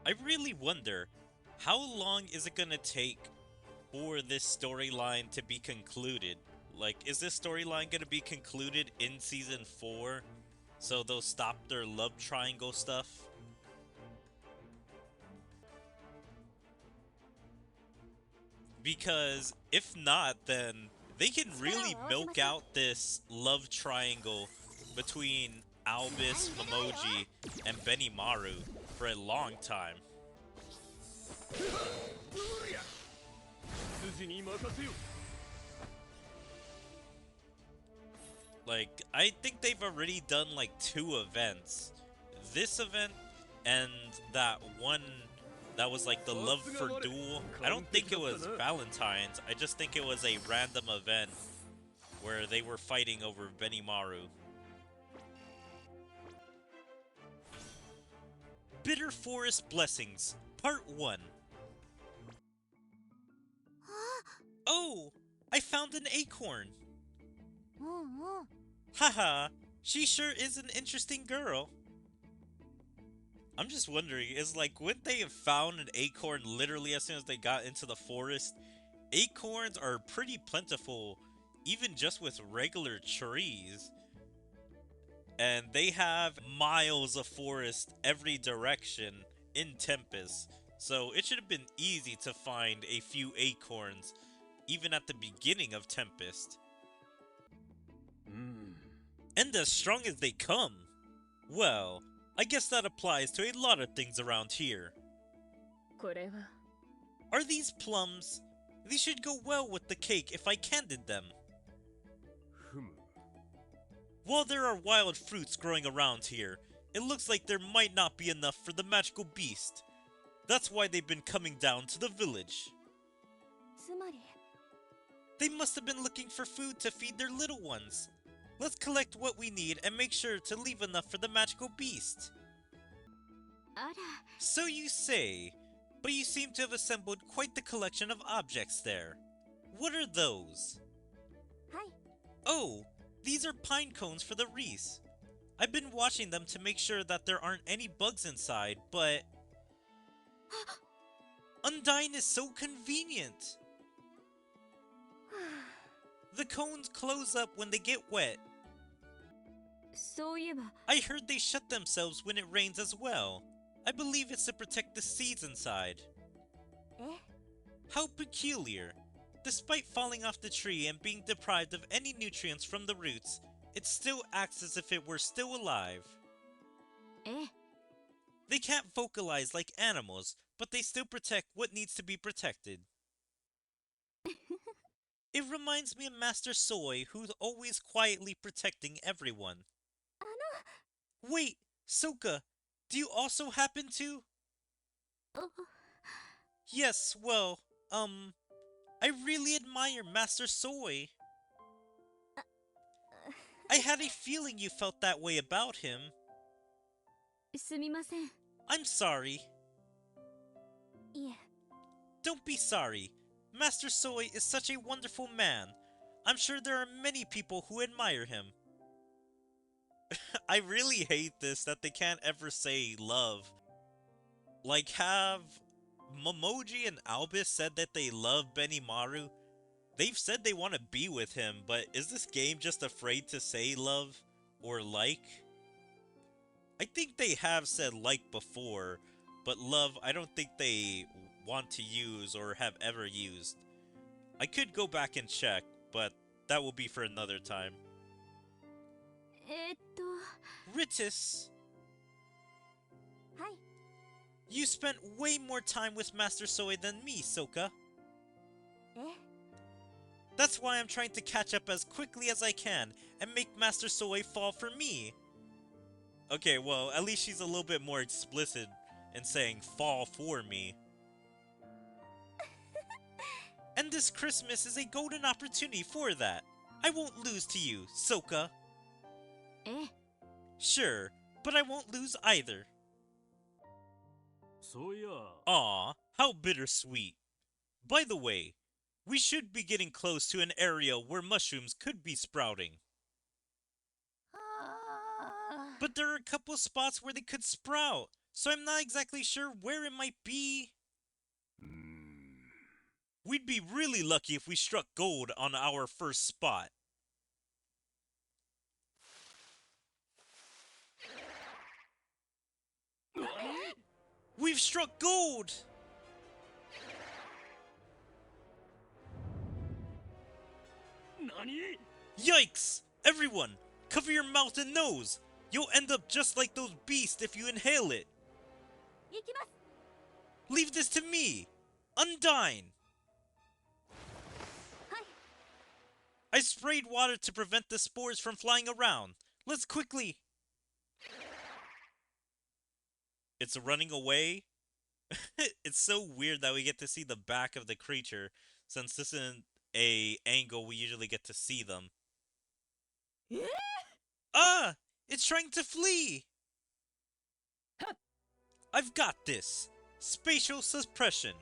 I really wonder, how long is it gonna take for this storyline to be concluded? Like, is this storyline gonna be concluded in Season 4? So they'll stop their love triangle stuff? Because if not, then they can really milk out this love triangle between Albus, Momoji, and Benimaru for a long time. Like, I think they've already done like 2 events. This event and that one that was like the Love for Duel. I don't think it was Valentine's, I just think it was a random event where they were fighting over Benimaru. Bitter Forest Blessings, Part 1. Oh! I found an acorn! Haha! She sure is an interesting girl! I'm just wondering, is like, wouldn't they have found an acorn literally as soon as they got into the forest? Acorns are pretty plentiful, even just with regular trees. And they have miles of forest every direction in Tempest, so it should have been easy to find a few acorns, even at the beginning of Tempest. And as strong as they come! Well, I guess that applies to a lot of things around here. Are these plums? These should go well with the cake if I candied them. While there are wild fruits growing around here, it looks like there might not be enough for the magical beast. That's why they've been coming down to the village. They must have been looking for food to feed their little ones. Let's collect what we need and make sure to leave enough for the magical beast. So you say, but you seem to have assembled quite the collection of objects there. What are those? Oh, these are pine cones for the wreaths. I've been watching them to make sure that there aren't any bugs inside, but... Undyne is so convenient! The cones close up when they get wet. I heard they shut themselves when it rains as well. I believe it's to protect the seeds inside. How peculiar. Despite falling off the tree and being deprived of any nutrients from the roots, it still acts as if it were still alive. They can't vocalize like animals, but they still protect what needs to be protected. It reminds me of Master Soy, who's always quietly protecting everyone. Wait, Soka, do you also happen to? Yes, well, I really admire Master Soy. I had a feeling you felt that way about him. I'm sorry. Don't be sorry. Master Soy is such a wonderful man. I'm sure there are many people who admire him. I really hate this that they can't ever say love. Like, have Momoji and Albus said that they love Benimaru? They've said they want to be with him, but is this game just afraid to say love? Or like? I think they have said like before, but love I don't think they want to use or have ever used. I could go back and check, but that will be for another time. Ritus! You spent way more time with Master Soy than me, Soka. That's why I'm trying to catch up as quickly as I can and make Master Soy fall for me. Okay, well, at least she's a little bit more explicit in saying fall for me. And this Christmas is a golden opportunity for that. I won't lose to you, Soka. Sure, but I won't lose either. Aw, how bittersweet. By the way, we should be getting close to an area where mushrooms could be sprouting. But there are a couple spots where they could sprout, so I'm not exactly sure where it might be. We'd be really lucky if we struck gold on our first spot. We've struck gold! Yikes! Everyone, cover your mouth and nose! You'll end up just like those beasts if you inhale it! Leave this to me! Undyne! I sprayed water to prevent the spores from flying around. Let's quickly... It's running away? It's so weird that we get to see the back of the creature, since this isn't a angle we usually get to see them. Ah! It's trying to flee! I've got this! Spatial suppression!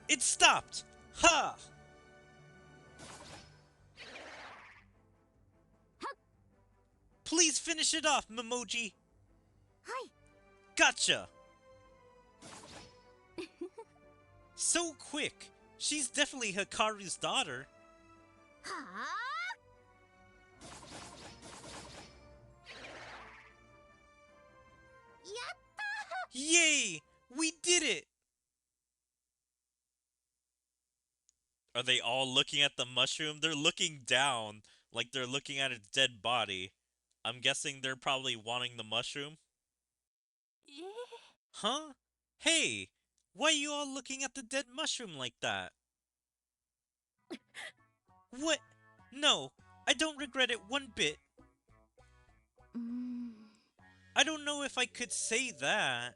It stopped! Ha! Please finish it off, Memoji! Gotcha! So quick! She's definitely Hikaru's daughter. Yay! We did it! Are they all looking at the mushroom? They're looking down, like they're looking at its dead body. I'm guessing they're probably wanting the mushroom. Huh? Hey! Why are you all looking at the dead mushroom like that? What? No, I don't regret it one bit. I don't know if I could say that.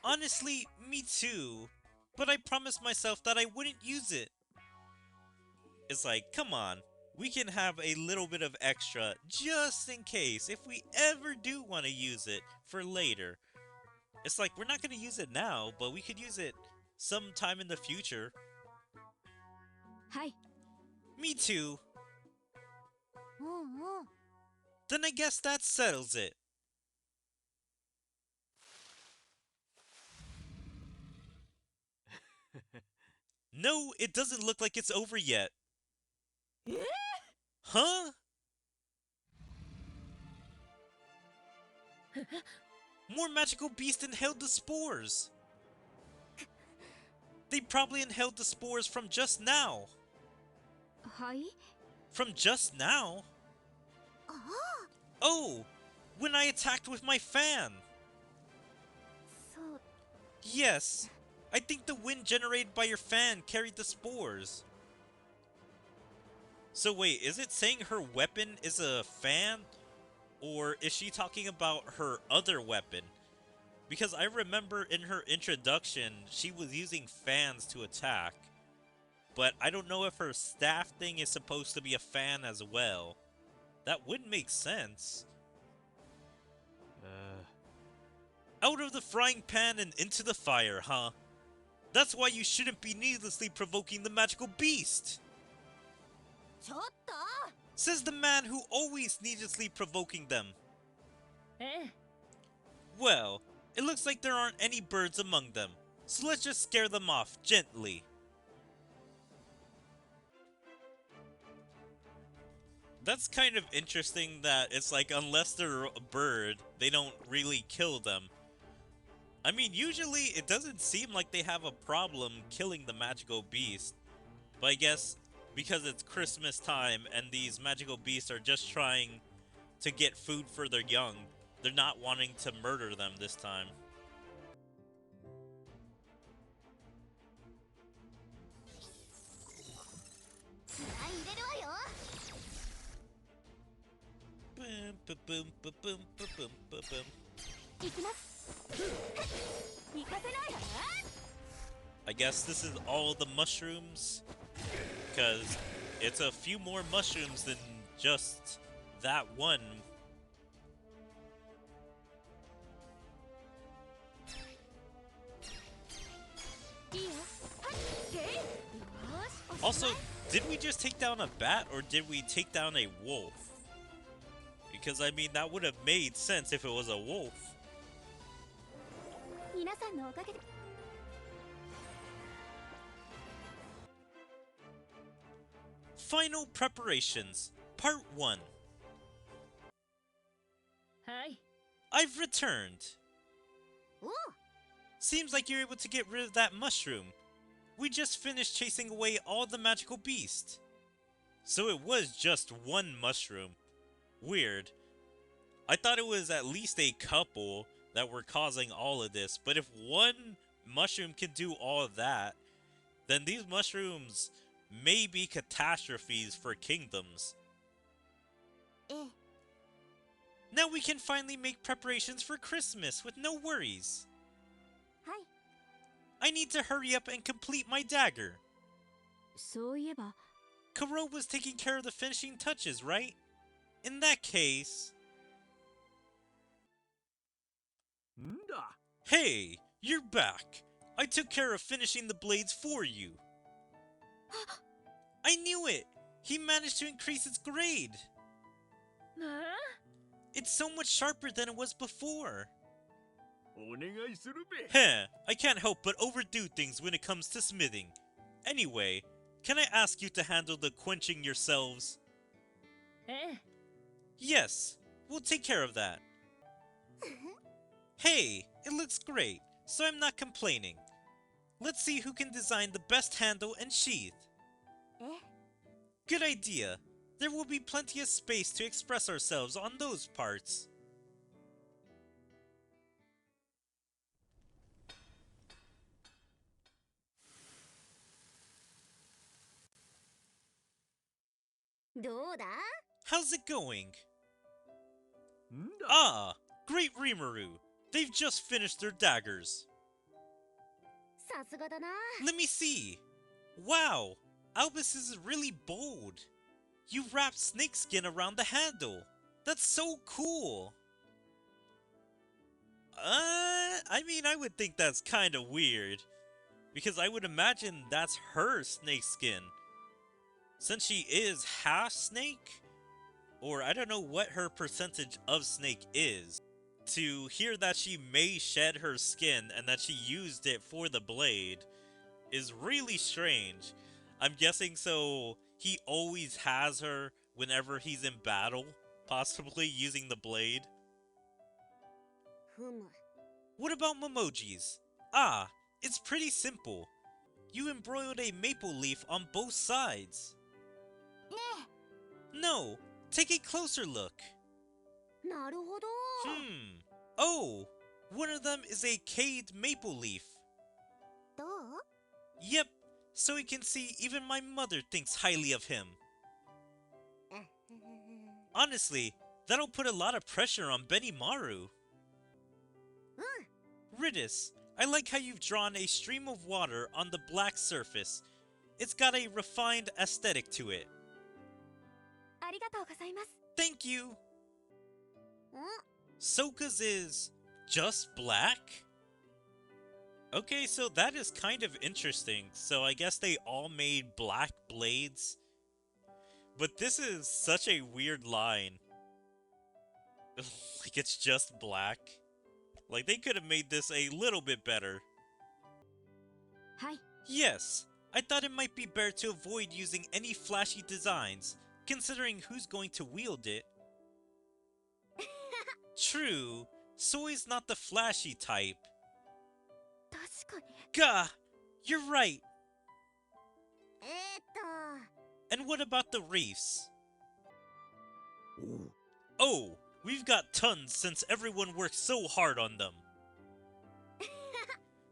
Honestly, me too. But I promised myself that I wouldn't use it. It's like, come on. We can have a little bit of extra just in case if we ever do want to use it for later. It's like, we're not going to use it now, but we could use it sometime in the future. Me too. Then I guess that settles it. No, it doesn't look like it's over yet. Huh? More magical beasts inhaled the spores. They probably inhaled the spores from just now. From just now? Oh, when I attacked with my fan. Yes, I think the wind generated by your fan carried the spores. So wait, is it saying her weapon is a fan? Or is she talking about her other weapon? Because I remember in her introduction, she was using fans to attack. But I don't know if her staff thing is supposed to be a fan as well. That would make sense. Out of the frying pan and into the fire, huh? That's why you shouldn't be needlessly provoking the magical beast! Says the man who always needlessly provoking them. Well, it looks like there aren't any birds among them, so let's just scare them off gently. That's kind of interesting that it's like, unless they're a bird, they don't really kill them. I mean, usually it doesn't seem like they have a problem killing the magical beast. But I guess because it's Christmas time and these magical beasts are just trying to get food for their young, they're not wanting to murder them this time. Boom, boom, boom, boom, boom, boom, boom, boom. I guess this is all the mushrooms, because it's a few more mushrooms than just that one. Also, Did we just take down a bat, or did we take down a wolf? Because, I mean, that would have made sense if it was a wolf. Final preparations, part 1. Hi. I've returned. Seems like you're able to get rid of that mushroom. We just finished chasing away all the magical beasts. So it was just one mushroom. Weird. I thought it was at least a couple that were causing all of this, but if one mushroom can do all of that, then these mushrooms may be catastrophes for kingdoms. Now we can finally make preparations for Christmas with no worries. Hi. I need to hurry up and complete my dagger. そういえば Kuro was taking care of the finishing touches, right? In that case... Hey, you're back. I took care of finishing the blades for you. I knew it! He managed to increase its grade. It's so much sharper than it was before. Heh, I can't help but overdo things when it comes to smithing. Anyway, can I ask you to handle the quenching yourselves? Yes, we'll take care of that. Hey, it looks great, so I'm not complaining. Let's see who can design the best handle and sheath. Good idea. There will be plenty of space to express ourselves on those parts. How's it going? Ah, great Rimuru. They've just finished their daggers. Let me see. Wow, Albus is really bold. You wrapped snakeskin around the handle. That's so cool. I mean, I would think that's kind of weird. Because I would imagine that's her snakeskin. Since she is half snake, or I don't know what her percentage of snake is. To hear that she may shed her skin and that she used it for the blade is really strange. I'm guessing so he always has her whenever he's in battle, possibly using the blade. What about Momojis? Ah, it's pretty simple. You embroiled a maple leaf on both sides. No, take a closer look. Oh, one of them is a caved maple leaf. Yep, so he can see even my mother thinks highly of him. Honestly, that'll put a lot of pressure on Benimaru. Ridis, I like how you've drawn a stream of water on the black surface. It's got a refined aesthetic to it. Thank you! Soka's is just black? Okay, so that is kind of interesting. So I guess they all made black blades. But this is such a weird line. Like, it's just black. Like, they could have made this a little bit better. Hi. Yes, I thought it might be better to avoid using any flashy designs, considering who's going to wield it. True, Soi's not the flashy type. Gah! You're right! And what about the reefs? Oh, we've got tons since everyone worked so hard on them.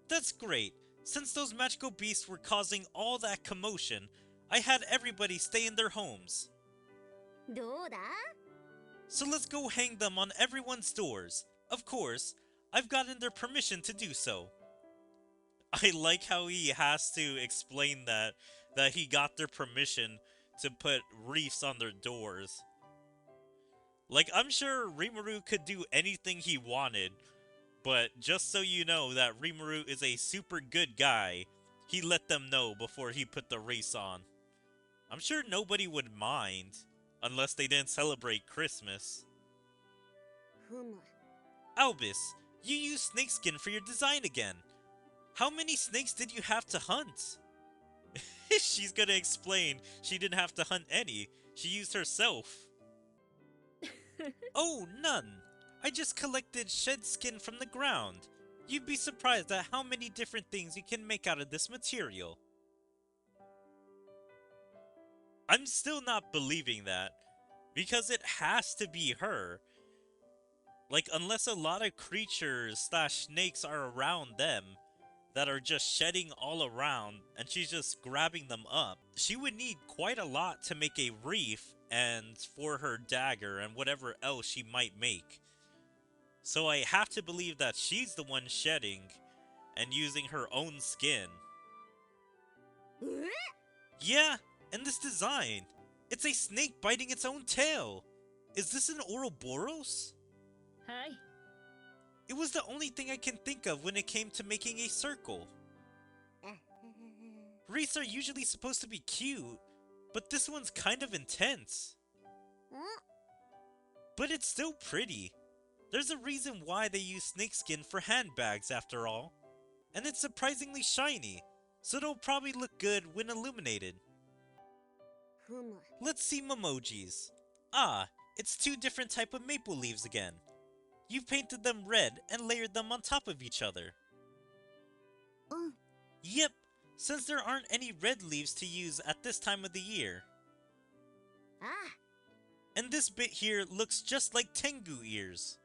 That's great. Since those magical beasts were causing all that commotion, I had everybody stay in their homes. So let's go hang them on everyone's doors. Of course, I've gotten their permission to do so. I like how he has to explain that he got their permission to put reefs on their doors. Like, I'm sure Rimuru could do anything he wanted, but just so you know that Rimuru is a super good guy, he let them know before he put the reefs on. I'm sure nobody would mind, unless they didn't celebrate Christmas. Albus, you used snakeskin for your design again. How many snakes did you have to hunt? She's gonna explain she didn't have to hunt any. She used herself. Oh, none. I just collected shed skin from the ground. You'd be surprised at how many different things you can make out of this material. I'm still not believing that, because it has to be her. Like, unless a lot of creatures slash snakes are around them that are just shedding all around and she's just grabbing them up, she would need quite a lot to make a wreath and for her dagger and whatever else she might make. So I have to believe that she's the one shedding and using her own skin. Yeah, and this design. It's a snake biting its own tail. Is this an Ouroboros? Hi. It was the only thing I can think of when it came to making a circle. Wreaths are usually supposed to be cute, but this one's kind of intense. But it's still pretty. There's a reason why they use snakeskin for handbags after all. And it's surprisingly shiny, so it'll probably look good when illuminated. Let's see memojis. Ah, it's two different type of maple leaves again. You've painted them red and layered them on top of each other. Yep, since there aren't any red leaves to use at this time of the year. And this bit here looks just like Tengu ears.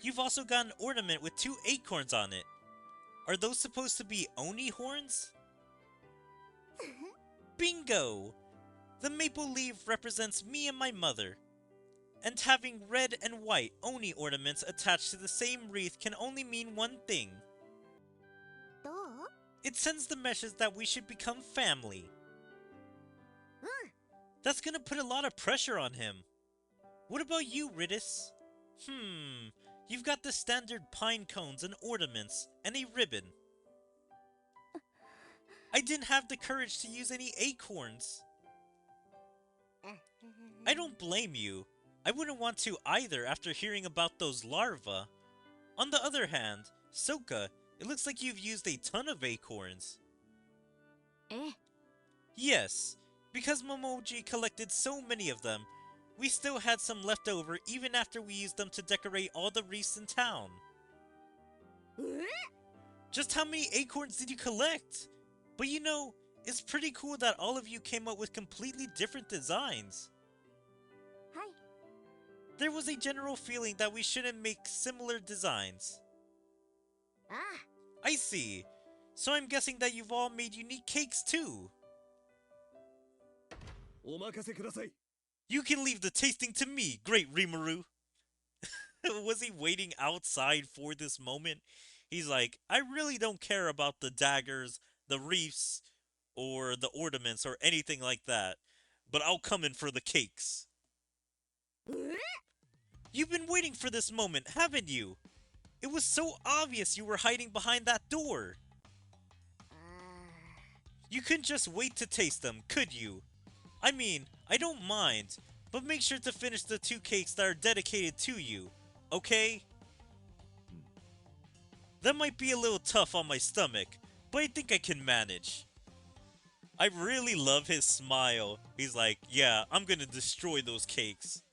You've also got an ornament with 2 acorns on it. Are those supposed to be Oni horns? Bingo! The maple leaf represents me and my mother. And having red and white Oni ornaments attached to the same wreath can only mean one thing. It sends the message that we should become family. That's gonna put a lot of pressure on him. What about you, Ridis? You've got the standard pine cones and ornaments, and a ribbon. I didn't have the courage to use any acorns. I don't blame you. I wouldn't want to either after hearing about those larvae. On the other hand, Soka, it looks like you've used a ton of acorns. Yes, because Momoji collected so many of them, we still had some left over even after we used them to decorate all the wreaths in town. Just how many acorns did you collect? But you know, it's pretty cool that all of you came up with completely different designs. Hi. There was a general feeling that we shouldn't make similar designs. I see. So I'm guessing that you've all made unique cakes too. You can leave the tasting to me, great Rimuru. Was he waiting outside for this moment? He's like, I really don't care about the daggers, the wreaths, or the ornaments, or anything like that. But I'll come in for the cakes. You've been waiting for this moment, haven't you? It was so obvious you were hiding behind that door. You couldn't just wait to taste them, could you? I mean, I don't mind, but make sure to finish the 2 cakes that are dedicated to you, okay? That might be a little tough on my stomach, but I think I can manage. I really love his smile. He's like, yeah, I'm gonna destroy those cakes.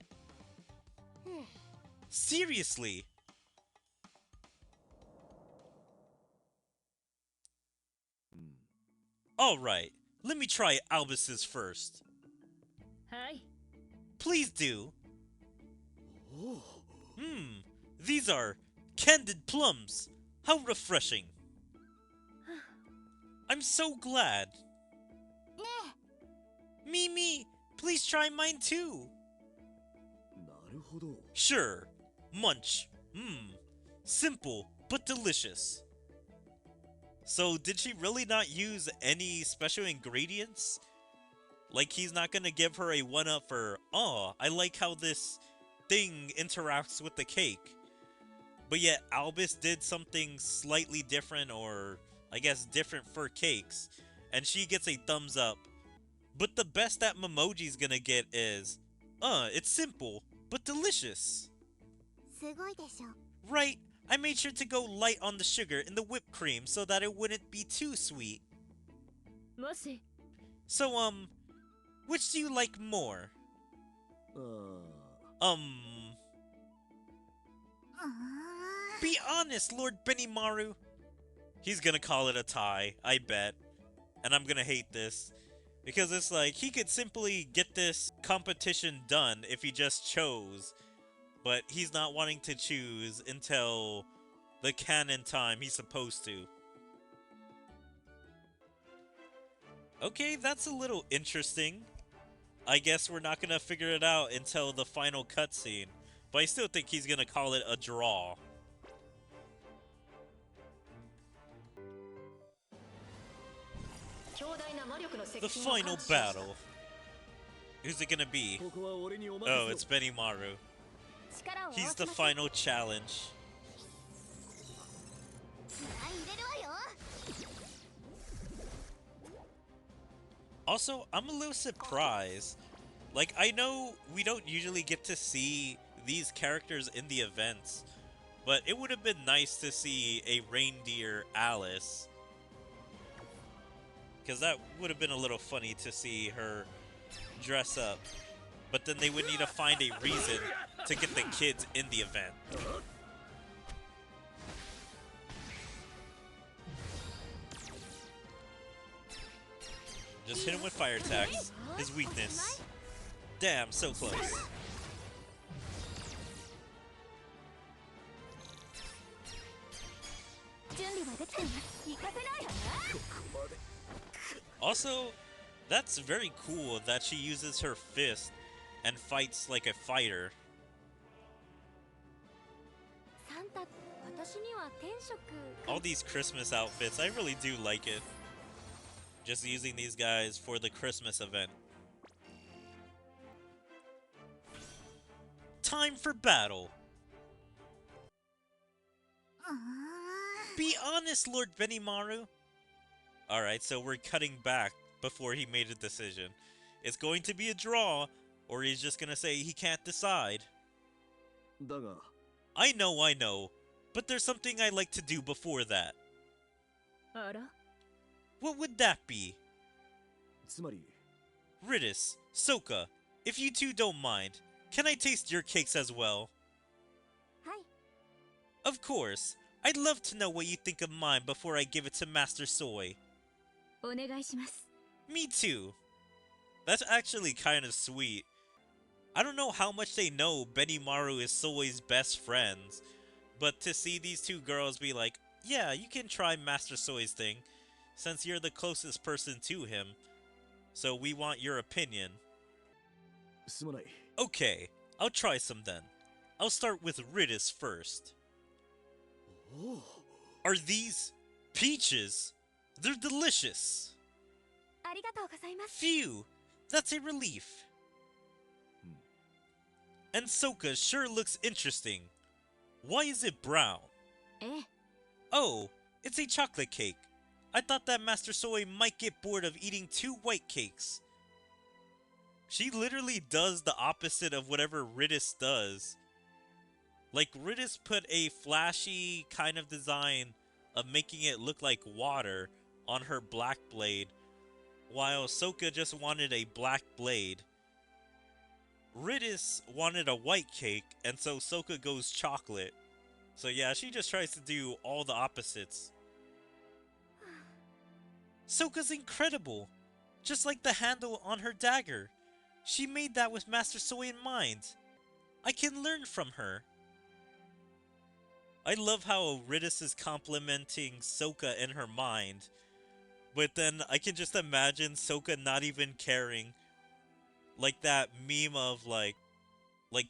Seriously? Alright, let me try Albus's first. Hi. Please do. These are candied plums. How refreshing. I'm so glad. Mimi, please try mine too. Sure. Munch. Simple, but delicious. So, did she really not use any special ingredients? Like, he's not gonna give her a 1-up for, oh, I like how this thing interacts with the cake. But yet, Albus did something slightly different, or I guess different for cakes. and she gets a thumbs up. But the best that Memoji's gonna get is, it's simple, but delicious. Right, I made sure to go light on the sugar in the whipped cream so that it wouldn't be too sweet. So, which do you like more? Be honest, Lord Benimaru. He's gonna call it a tie, I bet. And I'm gonna hate this. Because it's like, he could simply get this competition done if he just chose. But he's not wanting to choose until the canon time he's supposed to. Okay, that's a little interesting. I guess we're not gonna figure it out until the final cutscene. But I still think he's gonna call it a draw. The final battle. Who's it gonna be? Oh, it's Benimaru. He's the final challenge. Also, I'm a little surprised. Like, I know we don't usually get to see these characters in the events, but it would have been nice to see a reindeer Alice. Because that would have been a little funny to see her dress up. But then they would need to find a reason to get the kids in the event. Just hit him with fire attacks. His weakness. Damn, so close. Also, that's very cool that she uses her fist and fights like a fighter. All these Christmas outfits, I really do like it. Just using these guys for the Christmas event. Time for battle. Be honest, Lord Benimaru. Alright, so we're cutting back before he made a decision. It's going to be a draw, or he's just gonna say he can't decide. I know, but there's something I like to do before that. What would that be? Ridis, Soka, if you two don't mind, can I taste your cakes as well? Of course. I'd love to know what you think of mine before I give it to Master Soy. Me too. That's actually kind of sweet. I don't know how much they know Benimaru is Soy's best friends, but to see these two girls be like, yeah, you can try Master Soy's thing, since you're the closest person to him, so we want your opinion. Okay, I'll try some then. I'll start with Ridis first. Are these peaches? They're delicious! Phew! That's a relief. And Soka sure looks interesting. Why is it brown? Oh, it's a chocolate cake. I thought that Master Soy might get bored of eating 2 white cakes. She literally does the opposite of whatever Ridis does. Like, Ridis put a flashy kind of design of making it look like water on her black blade, while Soka just wanted a black blade. Ridis wanted a white cake, and so Soka goes chocolate. So yeah, she just tries to do all the opposites. Soka's incredible! Just like the handle on her dagger. She made that with Master Soy in mind. I can learn from her. I love how Ridis is complimenting Soka in her mind, but then I can just imagine Soka not even caring. Like that meme of like,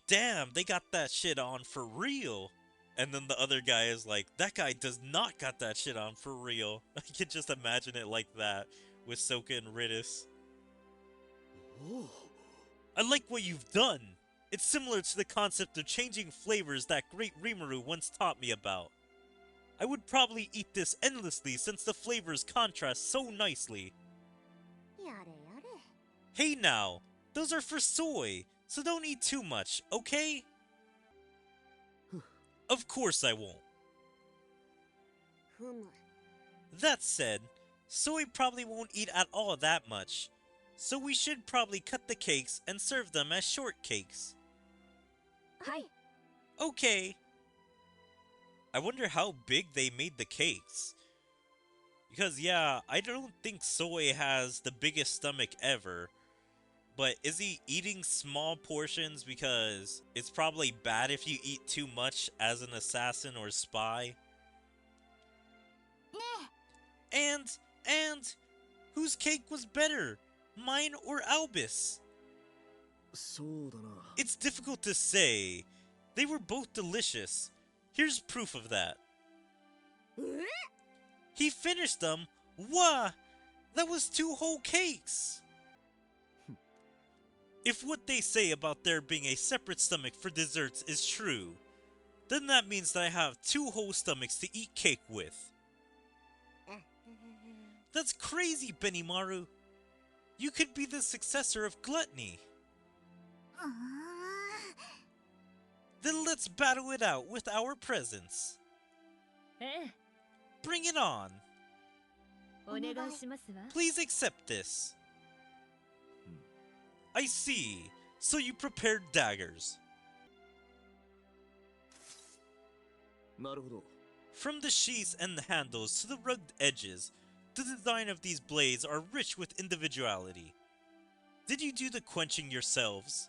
damn, they got that shit on for real. And then the other guy is like, that guy does not got that shit on for real. I can just imagine it like that with Soka and Ridis. I like what you've done. It's similar to the concept of changing flavors that great Rimuru once taught me about. I would probably eat this endlessly since the flavors contrast so nicely. Hey now, those are for soy, so don't eat too much, okay? Of course I won't. That said, soy probably won't eat at all that much, so we should probably cut the cakes and serve them as shortcakes. Hi. Okay. I wonder how big they made the cakes. Because yeah, I don't think soy has the biggest stomach ever. But is he eating small portions because it's probably bad if you eat too much as an assassin or spy? And, and, whose cake was better? Mine or Albus? It's difficult to say. They were both delicious. Here's proof of that. He finished them? Wah! That was 2 whole cakes! If what they say about there being a separate stomach for desserts is true, then that means that I have 2 whole stomachs to eat cake with. That's crazy, Benimaru! You could be the successor of Gluttony. Then let's battle it out with our presents. Bring it on! Please accept this. I see. So you prepared daggers. From the sheaths and the handles to the rugged edges, the design of these blades are rich with individuality. Did you do the quenching yourselves?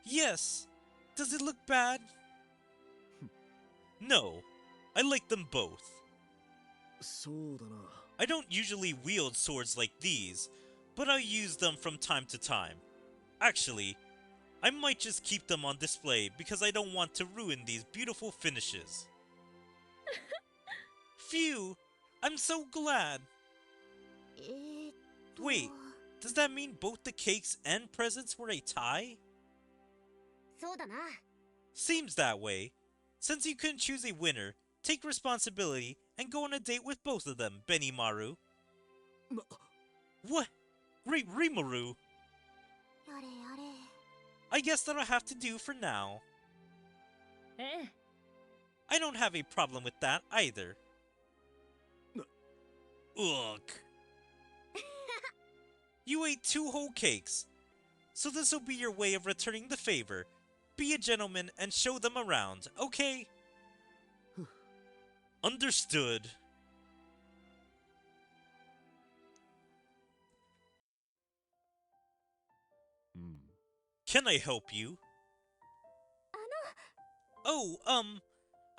Yes. Does it look bad? No. I like them both. I don't usually wield swords like these, but I use them from time to time. Actually, I might just keep them on display because I don't want to ruin these beautiful finishes. Phew! I'm so glad! Wait, does that mean both the cakes and presents were a tie? Seems that way. Since you couldn't choose a winner, take responsibility and go on a date with both of them, Benimaru. What? Rimaru? I guess that'll have to do for now. I don't have a problem with that either. Ugh. You ate 2 whole cakes, so this'll be your way of returning the favor. Be a gentleman and show them around, okay? Understood. Can I help you? Oh,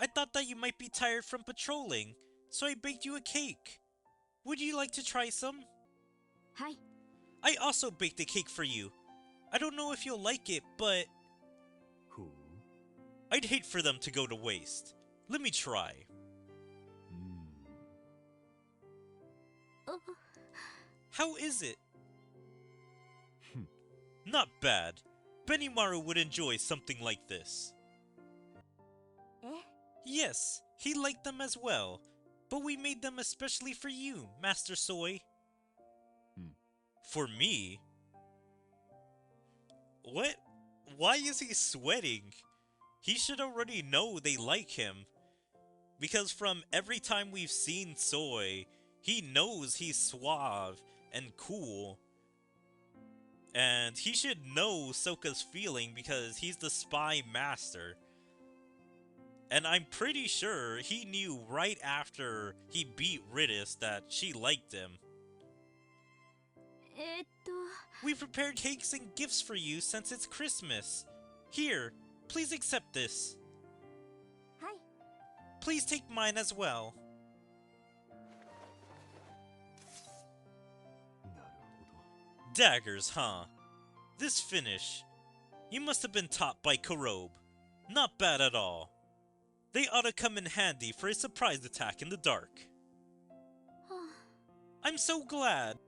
I thought that you might be tired from patrolling, so I baked you a cake. Would you like to try some? Hi. I also baked a cake for you. I don't know if you'll like it, but I'd hate for them to go to waste. Let me try. How is it? Not bad. Benimaru would enjoy something like this. Yes, he liked them as well, but we made them especially for you, Master Soy. For me? What? Why is he sweating? He should already know they like him. Because from every time we've seen Soy, he knows he's suave and cool. And he should know Soka's feeling because he's the spy master. And I'm pretty sure he knew right after he beat Ridis that she liked him. We prepared cakes and gifts for you since it's Christmas. Here, please accept this. Hi. Please take mine as well. Daggers, huh? This finish. You must have been taught by Korobe. Not bad at all. They ought to come in handy for a surprise attack in the dark. I'm so glad.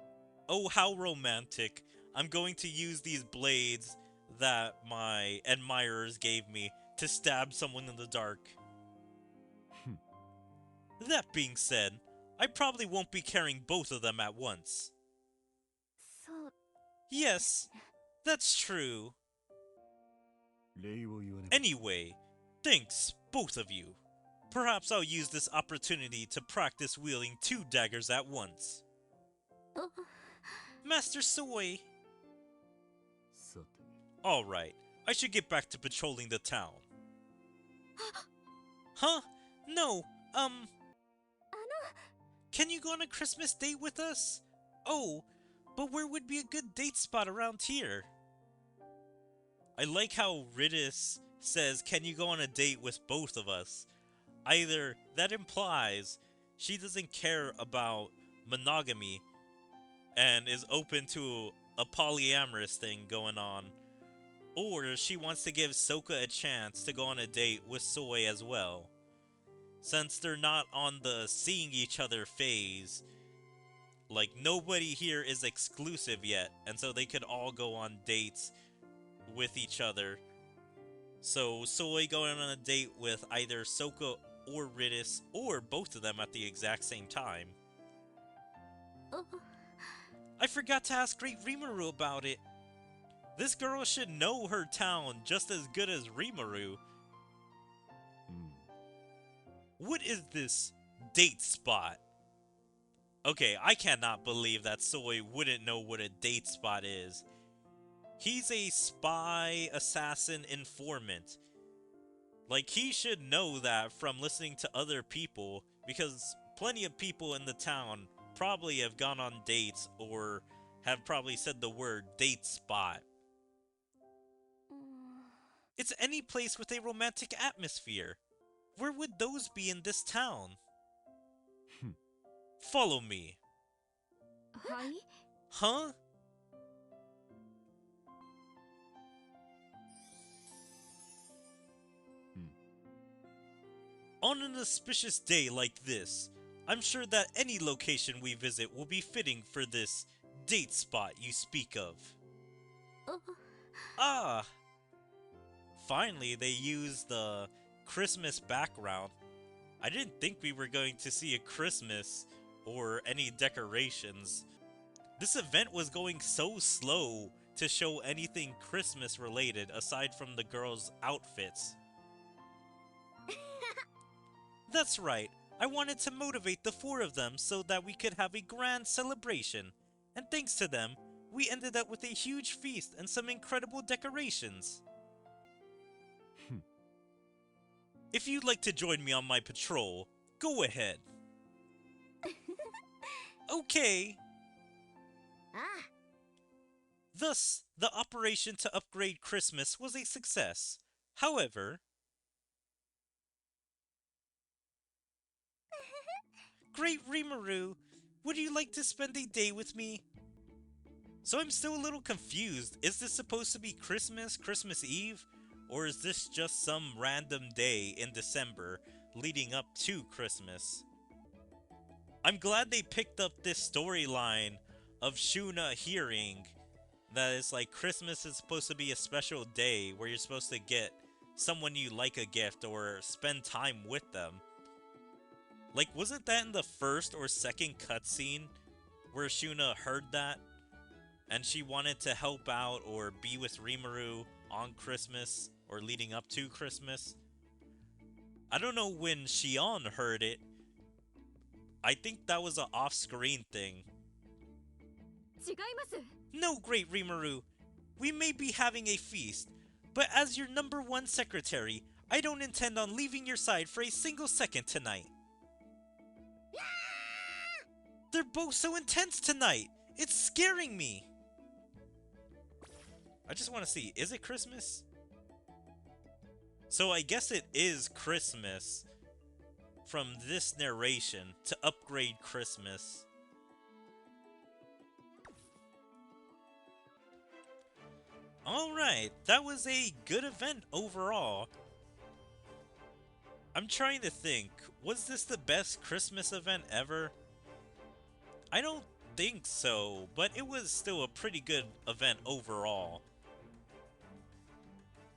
Oh, how romantic. I'm going to use these blades that my admirers gave me to stab someone in the dark. That being said, I probably won't be carrying both of them at once. Yes, that's true. 礼を言わねば Anyway, thanks, both of you. Perhaps I'll use this opportunity to practice wielding 2 daggers at once. あ Master Soy! さて Alright, I should get back to patrolling the town. Huh? No, あの can you go on a Christmas date with us? Oh, but where would be a good date spot around here? I like how Ridis says, can you go on a date with both of us? Either that implies she doesn't care about monogamy and is open to a polyamorous thing going on, or she wants to give Soka a chance to go on a date with Soy as well. Since they're not on the seeing each other phase, like nobody here is exclusive yet, and so they could all go on dates with each other. So Soy going on a date with either Soka or Ridis, or both of them at the exact same time. あ I forgot to ask Great Rimuru about it. This girl should know her town just as good as Rimuru. うん What is this date spot? Okay, I cannot believe that Soy wouldn't know what a date spot is. He's a spy, assassin, informant. Like, he should know that from listening to other people, because plenty of people in the town probably have gone on dates or have probably said the word date spot. うん It's any place with a romantic atmosphere. Where would those be in this town? Hmm. Follow me. はい Huh? On an auspicious day like this, I'm sure that any location we visit will be fitting for this date spot you speak of. あ Ah! Finally, they used the Christmas background. I didn't think we were going to see a Christmas or any decorations. This event was going so slow to show anything Christmas related aside from the girls' outfits. That's right. I wanted to motivate the 4 of them so that we could have a grand celebration. And thanks to them, we ended up with a huge feast and some incredible decorations. Hmm. If you'd like to join me on my patrol, go ahead. Okay. あ Thus, the operation to upgrade Christmas was a success. However, Great Rimuru, would you like to spend a day with me? So I'm still a little confused. Is this supposed to be Christmas, Christmas Eve? Or is this just some random day in December leading up to Christmas? I'm glad they picked up this storyline of Shuna hearing that it's like Christmas is supposed to be a special day where you're supposed to get someone you like a gift or spend time with them. Like, wasn't that in the first or second cutscene where Shuna heard that and she wanted to help out or be with Rimuru on Christmas or leading up to Christmas? I don't know when Shion heard it. I think that was an off-screen thing. 違います No, Great Rimuru. We may be having a feast, but as your number 1 secretary, I don't intend on leaving your side for a single second tonight. They're both so intense tonight. It's scaring me. I just want to see, is it Christmas? So I guess it is Christmas from this narration to upgrade Christmas. Alright, that was a good event overall. I'm trying to think, was this the best Christmas event ever? I don't think so, but it was still a pretty good event overall.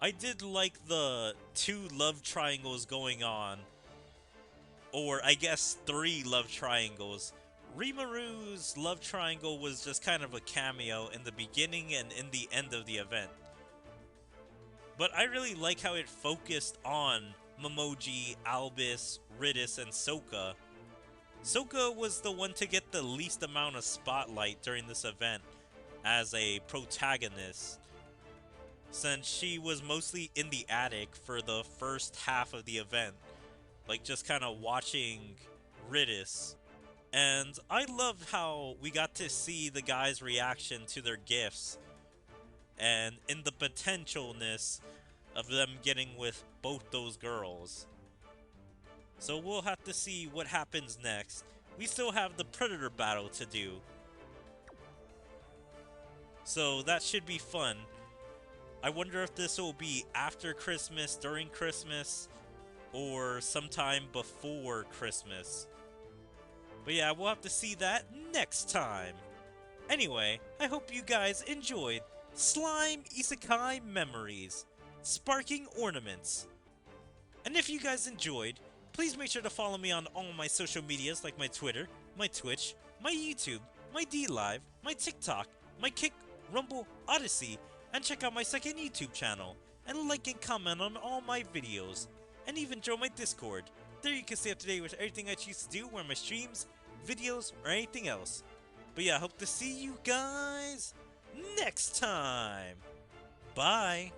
I did like the 2 love triangles going on. Or I guess 3 love triangles. Rimaru's love triangle was just kind of a cameo in the beginning and in the end of the event. But I really like how it focused on Momoji, Albus, Ridis, and Sokka. Sokka was the one to get the least amount of spotlight during this event as a protagonist, since she was mostly in the attic for the first half of the event, like just kind of watching Ridis. And I loved how we got to see the guys' reaction to their gifts and in the potentialness of them getting with both those girls. So we'll have to see what happens next. We still have the Predator battle to do, so that should be fun. I wonder if this will be after Christmas, during Christmas, or sometime before Christmas. But yeah, we'll have to see that next time. Anyway, I hope you guys enjoyed Slime Isekai Memories, Sparking Ornaments. And if you guys enjoyed, please make sure to follow me on all my social medias like my Twitter, my Twitch, my YouTube, my DLive, my TikTok, my Kick, Rumble, Odyssey, and check out my second YouTube channel, and like and comment on all my videos, and even join my Discord. There you can stay up to date with everything I choose to do, where my streams, videos, or anything else. But yeah, I hope to see you guys next time. Bye!